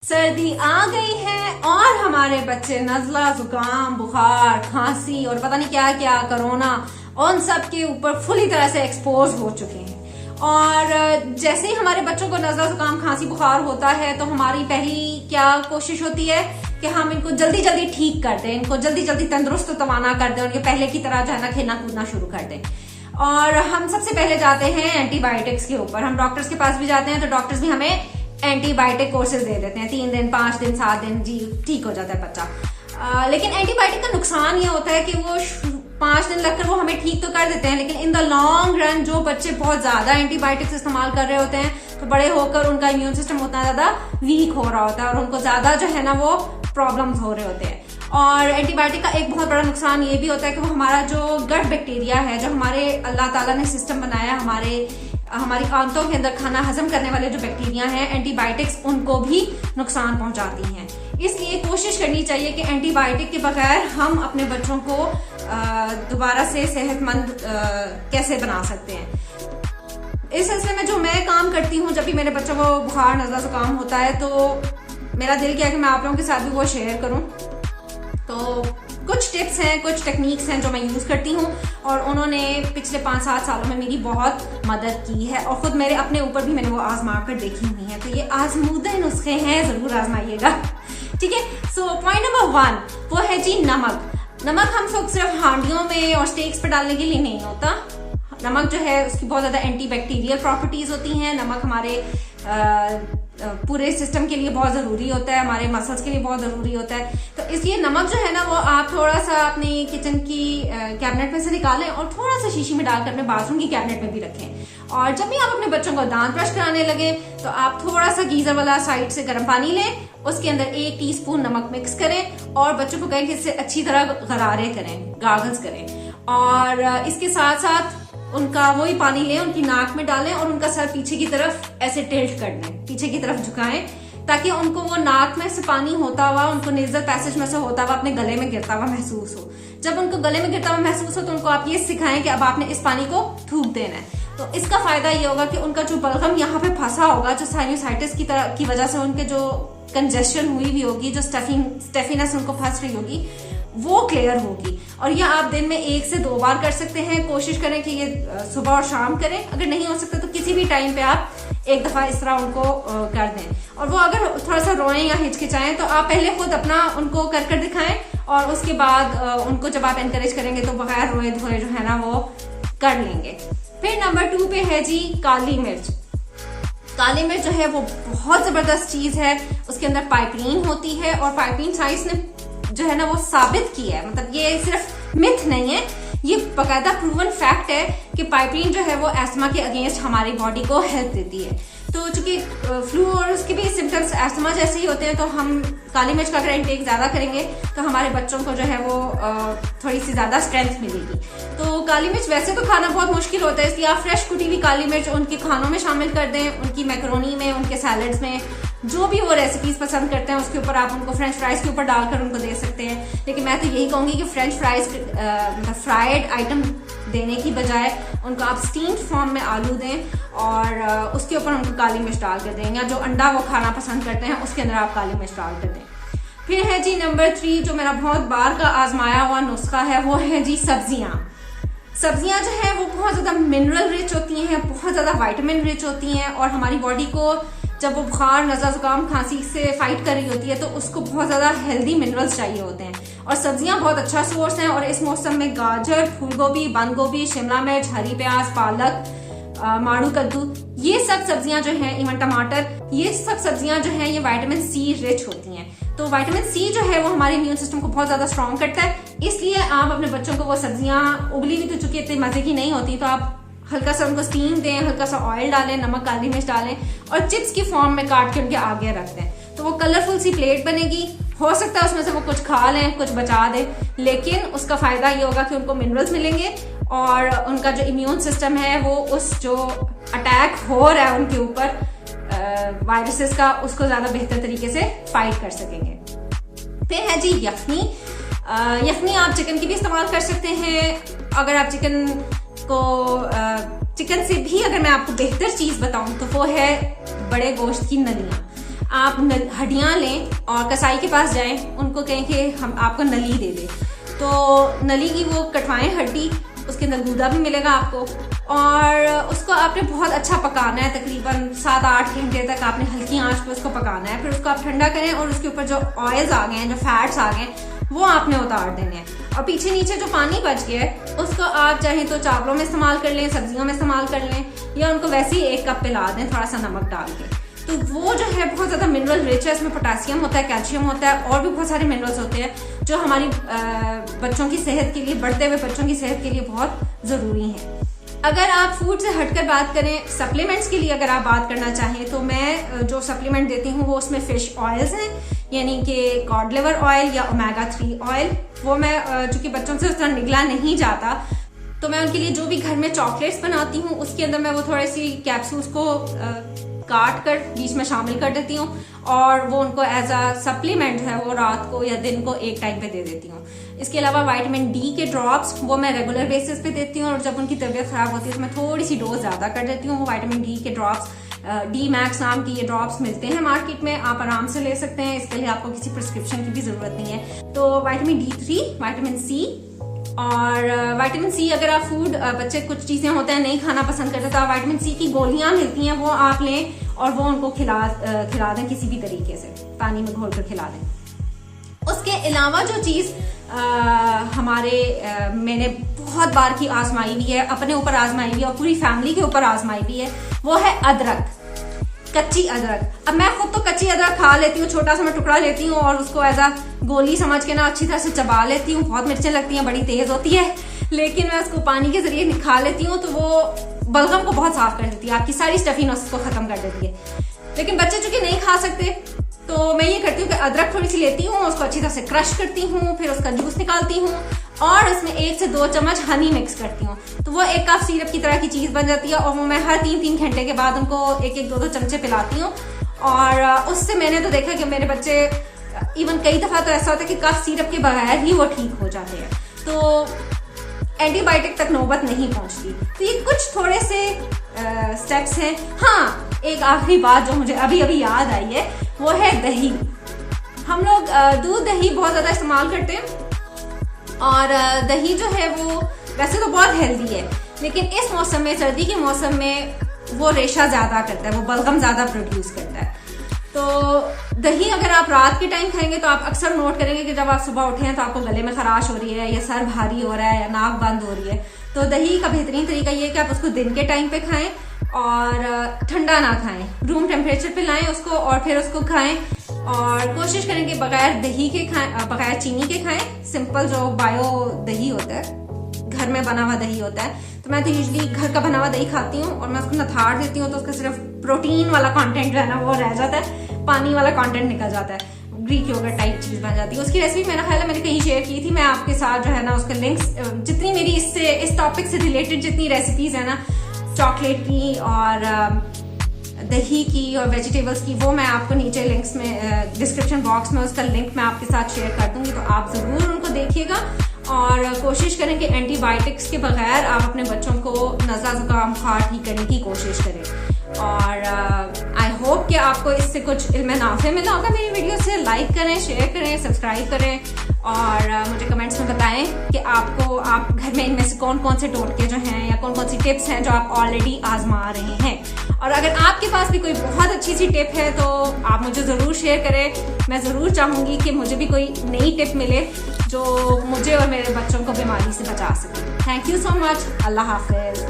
सर्दी आ गई है और हमारे बच्चे नजला, जुकाम, बुखार, खांसी और पता नहीं क्या क्या कोरोना उन सब के ऊपर फुली तरह से एक्सपोज हो चुके हैं। और जैसे ही हमारे बच्चों को नजला, जुकाम, खांसी, बुखार होता है तो हमारी पहली क्या कोशिश होती है कि हम इनको जल्दी जल्दी ठीक कर दें, इनको जल्दी जल्दी तंदुरुस्त तवाना कर दें, उनके पहले की तरह जो है ना खेलना कूदना शुरू कर दें। और हम सबसे पहले जाते हैं एंटीबायोटिक्स के ऊपर। हम डॉक्टर्स के पास भी जाते हैं तो डॉक्टर्स भी हमें एंटीबायोटिक कोर्सेज दे देते हैं, 3 दिन 5 दिन 7 दिन, जी ठीक हो जाता है बच्चा। लेकिन एंटीबायोटिक का नुकसान ये होता है कि वो 5 दिन लगकर वो हमें ठीक तो कर देते हैं, लेकिन इन द लॉन्ग रन जो बच्चे बहुत ज्यादा एंटीबायोटिक्स इस्तेमाल कर रहे होते हैं तो बड़े होकर उनका इम्यून सिस्टम उतना ज्यादा वीक हो रहा होता है और उनको ज्यादा जो है ना वो प्रॉब्लम्स हो रहे होते हैं। और एंटीबायोटिक का एक बहुत बड़ा नुकसान ये भी होता है कि वो हमारा जो गट बैक्टीरिया है, जो हमारे अल्लाह ताला ने सिस्टम बनाया, हमारी आंतों के अंदर खाना हजम करने वाले जो बैक्टीरिया हैं, एंटीबायोटिक्स उनको भी नुकसान पहुंचाती हैं। इसलिए कोशिश करनी चाहिए कि एंटीबायोटिक के बगैर हम अपने बच्चों को दोबारा से सेहतमंद कैसे बना सकते हैं। इस सिलसिले में जो मैं काम करती हूँ, जब भी मेरे बच्चों को बुखार, नज़ला, जुकाम होता है तो मेरा दिल किया कि मैं आप लोगों के साथ भी वो शेयर करूँ। तो कुछ टिप्स हैं, कुछ टेक्निक्स हैं जो मैं यूज करती हूँ और उन्होंने पिछले 5-7 सालों में मेरी बहुत मदद की है और खुद मेरे अपने ऊपर भी मैंने वो आजमा कर देखी हुई है। तो ये आजमूदे नुस्खे हैं, जरूर आजमाइएगा, ठीक है। सो पॉइंट नंबर 1 वो है जी नमक। नमक हम लोग सिर्फ हांडियों में और स्टेक्स पे डालने के लिए नहीं होता। नमक जो है उसकी बहुत ज्यादा एंटीबैक्टीरियल प्रॉपर्टीज होती हैं। नमक हमारे पूरे सिस्टम के लिए बहुत जरूरी होता है, हमारे मसल्स के लिए बहुत जरूरी होता है। तो इसलिए नमक जो है ना वो आप थोड़ा सा अपनी किचन की कैबिनेट में से निकालें और थोड़ा सा शीशी में डालकर अपने बाथरूम की कैबिनेट में भी रखें। और जब भी आप अपने बच्चों को दांत ब्रश कराने लगे तो आप थोड़ा सा गीजर वाला साइड से गर्म पानी लें, उसके अंदर 1 टीस्पून नमक मिक्स करें और बच्चों को कहें कि इससे अच्छी तरह गरारे करें, गागल्स करें। और इसके साथ साथ उनका वही पानी लें, उनकी नाक में डालें और उनका सर पीछे की तरफ ऐसे टिल्ट कर दें, पीछे की तरफ झुकाएं, ताकि उनको वो नाक में से पानी होता हुआ, उनको नेजल पैसेज में से होता हुआ अपने गले में गिरता हुआ महसूस हो। जब उनको गले में गिरता हुआ महसूस हो तो उनको आप ये सिखाएं कि अब आपने इस पानी को थूक देना है। तो इसका फायदा ये होगा कि उनका जो बलगम यहाँ पे फंसा होगा, जो साइनोसाइटिस की वजह से उनके जो कंजेशन हुई भी होगी, जो स्टेफिनेस उनको फंस रही होगी, वो क्लियर होगी। और ये आप दिन में 1 से 2 बार कर सकते हैं। कोशिश करें कि ये सुबह और शाम करें। अगर नहीं हो सकता तो किसी भी टाइम पे आप 1 दफा इस तरह उनको कर दें। और वो अगर थोड़ा सा रोएं या हिचकिचाएं तो आप पहले खुद अपना उनको कर दिखाएं और उसके बाद उनको जब आप एनकरेज करेंगे तो बगैर रोए धोए जो है ना वो कर लेंगे। फिर नंबर 2 पे है जी काली मिर्च। काली मिर्च जो है वो बहुत जबरदस्त चीज है। उसके अंदर पाइपरीन होती है और पाइपरीन साइंस ने जो है ना वो साबित किया है, मतलब ये सिर्फ मिथ नहीं है, ये बकायदा प्रूवन फैक्ट है कि पाइपरीन जो है वो एस्थमा के अगेंस्ट हमारी बॉडी को हेल्प देती है। तो चूंकि फ्लू और उसके भी सिम्टम्स एस्थमा जैसे ही होते हैं तो हम काली मिर्च का अगर इंटेक ज्यादा करेंगे तो हमारे बच्चों को जो है वो थोड़ी सी ज्यादा स्ट्रेंथ मिलेगी। तो काली मिर्च वैसे तो खाना बहुत मुश्किल होता है, इसलिए आप फ्रेश कुटी हुई काली मिर्च उनके खानों में शामिल कर दें, उनकी मैक्रोनी में, उनके सैलड्स में, जो भी वो रेसिपीज पसंद करते हैं उसके ऊपर आप उनको फ्रेंच फ्राइज के ऊपर डालकर उनको दे सकते हैं। लेकिन मैं तो यही कहूंगी कि फ्रेंच फ्राइज मतलब फ्राइड आइटम देने की बजाय उनको आप स्टीम्ड फॉर्म में आलू दें और उसके ऊपर उनको काली मिर्च डाल कर दें, या जो अंडा वो खाना पसंद करते हैं उसके अंदर आप काली मिर्च डाल कर दें। फिर है जी नंबर 3 जो मेरा बहुत बार का आजमाया हुआ नुस्खा है, वो है जी सब्जियां। सब्जियां जो है वो बहुत ज्यादा मिनरल रिच होती हैं, बहुत ज्यादा विटामिन रिच होती हैं और हमारी बॉडी को जब वो बुखार, नज़ला, जुकाम, खांसी से फाइट कर रही होती है तो उसको बहुत ज्यादा हेल्दी मिनरल्स चाहिए होते हैं और सब्जियां बहुत अच्छा सोर्स हैं। और इस मौसम में गाजर, फूल गोभी, बंद गोभी, शिमला मिर्च, हरी प्याज, पालक, माड़ू कद्दू, ये सब सब्जियां जो हैं, इवन टमाटर, ये सब सब्जियां जो हैं ये विटामिन सी रिच होती हैं। तो विटामिन सी जो है वो हमारे इम्यून सिस्टम को बहुत ज्यादा स्ट्रॉन्ग करता है। इसलिए आप अपने बच्चों को वो सब्जियां उबली हुई तो चूंकि इतनी मजे की नहीं होती तो आप हल्का सा उनको स्टीम दें, हल्का सा ऑयल डालें, नमक, काली मिर्च डालें और चिप्स की फॉर्म में काट के उनके आगे रख दें। तो वो कलरफुल सी प्लेट बनेगी। हो सकता है उसमें से वो कुछ खा लें, कुछ बचा दें, लेकिन उसका फायदा ये होगा कि उनको मिनरल्स मिलेंगे और उनका जो इम्यून सिस्टम है वो उस जो अटैक हो रहा है उनके ऊपर वायरसेस का, उसको ज्यादा बेहतर तरीके से फाइट कर सकेंगे। फिर है जी यखनी। यखनी आप चिकन की भी इस्तेमाल कर सकते हैं। अगर आप चिकन से भी अगर मैं आपको बेहतर चीज बताऊं तो वो है बड़े गोश्त की नलियां। आप हड्डियां लें और कसाई के पास जाएं, उनको कहें कि हम आपको नली दे दे, तो नली की वो कटवाएं हड्डी, उसके अंदर गूदा भी मिलेगा आपको, और उसको आपने बहुत अच्छा पकाना है, तकरीबन 7-8 घंटे तक आपने हल्की आंच पे उसको पकाना है। फिर उसको आप ठंडा करें और उसके ऊपर जो ऑयल्स आ गए हैं, जो फैट्स आ गए हैं, वो आपने उतार देने हैं। और पीछे नीचे जो पानी बच गया है उसको आप चाहें तो चावलों में इस्तेमाल कर लें, सब्जियों में इस्तेमाल कर लें, या उनको वैसे ही 1 कप पिला दें थोड़ा सा नमक डाल के। तो वो जो है बहुत ज्यादा मिनरल रिच है, इसमें पोटेशियम होता है, कैल्शियम होता है, और भी बहुत सारे मिनरल्स होते हैं जो हमारी बच्चों की सेहत के लिए, बढ़ते हुए बच्चों की सेहत के लिए बहुत जरूरी है। अगर आप फूड से हटकर बात करें, सप्लीमेंट्स की लिए अगर आप बात करना चाहें, तो मैं जो सप्लीमेंट देती हूँ वो उसमें फिश ऑयल्स हैं, यानी कि कॉड लिवर ऑयल या ओमेगा 3 ऑयल। वो मैं चूंकि बच्चों से उस तरह निगला नहीं जाता, तो मैं उनके लिए जो भी घर में चॉकलेट्स बनाती हूँ उसके अंदर मैं वो थोड़ी सी कैप्सूल्स को काट कर बीच में शामिल कर देती हूँ, और वो उनको एज अ सप्लीमेंट है वो रात को या दिन को एक टाइम पे दे देती हूँ। इसके अलावा विटामिन डी के ड्रॉप्स वो मैं रेगुलर बेसिस पे देती हूँ, और जब उनकी तबीयत खराब होती है तो मैं थोड़ी सी डोज ज्यादा कर देती हूँ। वो विटामिन डी के ड्रॉप्स, डी मैक्स नाम की ये ड्रॉप्स मिलते हैं मार्केट में, आप आराम से ले सकते हैं, इसके लिए आपको किसी प्रिस्क्रिप्शन की भी जरूरत नहीं है। तो विटामिन D3, विटामिन सी, और विटामिन सी अगर आप फूड, बच्चे कुछ चीजें होते हैं नहीं खाना पसंद करते, तो आप विटामिन सी की गोलियां मिलती हैं, वो आप लें और वो उनको खिला दें किसी भी तरीके से, पानी में घोल कर खिला दें। उसके अलावा जो चीज मैंने बहुत बार की आजमाई हुई है, अपने ऊपर आजमाई हुई है और पूरी फैमिली के ऊपर आजमाई हुई है, वो है अदरक, कच्ची अदरक। अब मैं खुद तो कच्ची अदरक खा लेती हूँ, छोटा सा मैं टुकड़ा लेती हूँ और उसको एज अ गोली समझ के ना अच्छी तरह से चबा लेती हूँ। बहुत मिर्चें लगती हैं, बड़ी तेज होती है, लेकिन मैं उसको पानी के जरिए खा लेती हूँ, तो वो बलगम को बहुत साफ कर देती है, आपकी सारी स्टफिनोसिस को खत्म कर देती है। लेकिन बच्चे चूंकि नहीं खा सकते, तो मैं ये करती हूँ कि अदरक थोड़ी सी लेती हूँ, उसको अच्छी तरह से क्रश करती हूँ, फिर उसका जूस निकालती हूँ और उसमें 1 से 2 चम्मच हनी मिक्स करती हूँ, तो वो एक कप सिरप की तरह की चीज बन जाती है। और वो मैं हर 3-3 घंटे के बाद उनको 1-2 चमचे पिलाती हूँ, और उससे मैंने तो देखा कि मेरे बच्चे इवन कई दफा तो ऐसा होता है कि कफ सिरप के बगैर ही वो ठीक हो जाते हैं, तो एंटीबायोटिक तक नौबत नहीं पहुंचती। तो ये कुछ थोड़े से स्टेप्स हैं। हाँ, एक आखिरी बात जो मुझे अभी अभी याद आई है वो है दही। हम लोग दूध दही बहुत ज्यादा इस्तेमाल करते हैं, और दही जो है वो वैसे तो बहुत हेल्दी है, लेकिन इस मौसम में, सर्दी के मौसम में, वो रेशा ज्यादा करता है, वो बलगम ज्यादा प्रोड्यूस करता है। तो दही अगर आप रात के टाइम खाएंगे तो आप अक्सर नोट करेंगे कि जब आप सुबह उठे हैं तो आपको गले में खराश हो रही है, या सर भारी हो रहा है, या नाक बंद हो रही है। तो दही का बेहतरीन तरीका ये है कि आप उसको दिन के टाइम पे खाएं और ठंडा ना खाएं, रूम टेम्परेचर पे लाएं उसको और फिर उसको खाएं। और कोशिश करें कि बगैर दही के खाएं, बगैर चीनी के खाएं, सिंपल जो बायो दही होता है, घर में बना हुआ दही होता है। तो मैं तो यूजुअली घर का बना हुआ दही खाती हूँ, और मैं उसको नथाड़ देती हूँ, तो उसका सिर्फ प्रोटीन वाला कंटेंट जो है ना वो रह जाता है, पानी वाला कंटेंट निकल जाता है, ग्रीक योगर्ट टाइप चीज बन जाती है। उसकी रेसिपी मेरा ख्याल है मैंने कहीं शेयर की थी, मैं आपके साथ जो है ना उसके लिंक्स, जितनी मेरी इस टॉपिक से रिलेटेड जितनी रेसिपीज है ना, चॉकलेट की और दही की और वेजिटेबल्स की, वो मैं आपको नीचे लिंक्स में, डिस्क्रिप्शन बॉक्स में उसका लिंक मैं आपके साथ शेयर कर दूंगी, तो आप जरूर उनको देखिएगा। और कोशिश करें कि एंटीबायोटिक्स के बगैर आप अपने बच्चों को नज़ला जुकाम बुखार ठीक करने की कोशिश करें। और आई होप कि आपको इससे कुछ इल्म नाफे मिला होगा मेरी वीडियो से। लाइक करें, शेयर करें, सब्सक्राइब करें, और मुझे कमेंट्स में बताएं कि आप घर में इनमें से कौन कौन से टोटके जो हैं या कौन कौन सी टिप्स हैं जो आप ऑलरेडी आजमा रहे हैं। और अगर आपके पास भी कोई बहुत अच्छी सी टिप है तो आप मुझे ज़रूर शेयर करें। मैं ज़रूर चाहूँगी कि मुझे भी कोई नई टिप मिले जो मुझे और मेरे बच्चों को बीमारी से बचा सके। Thank you so much. Allah Hafiz.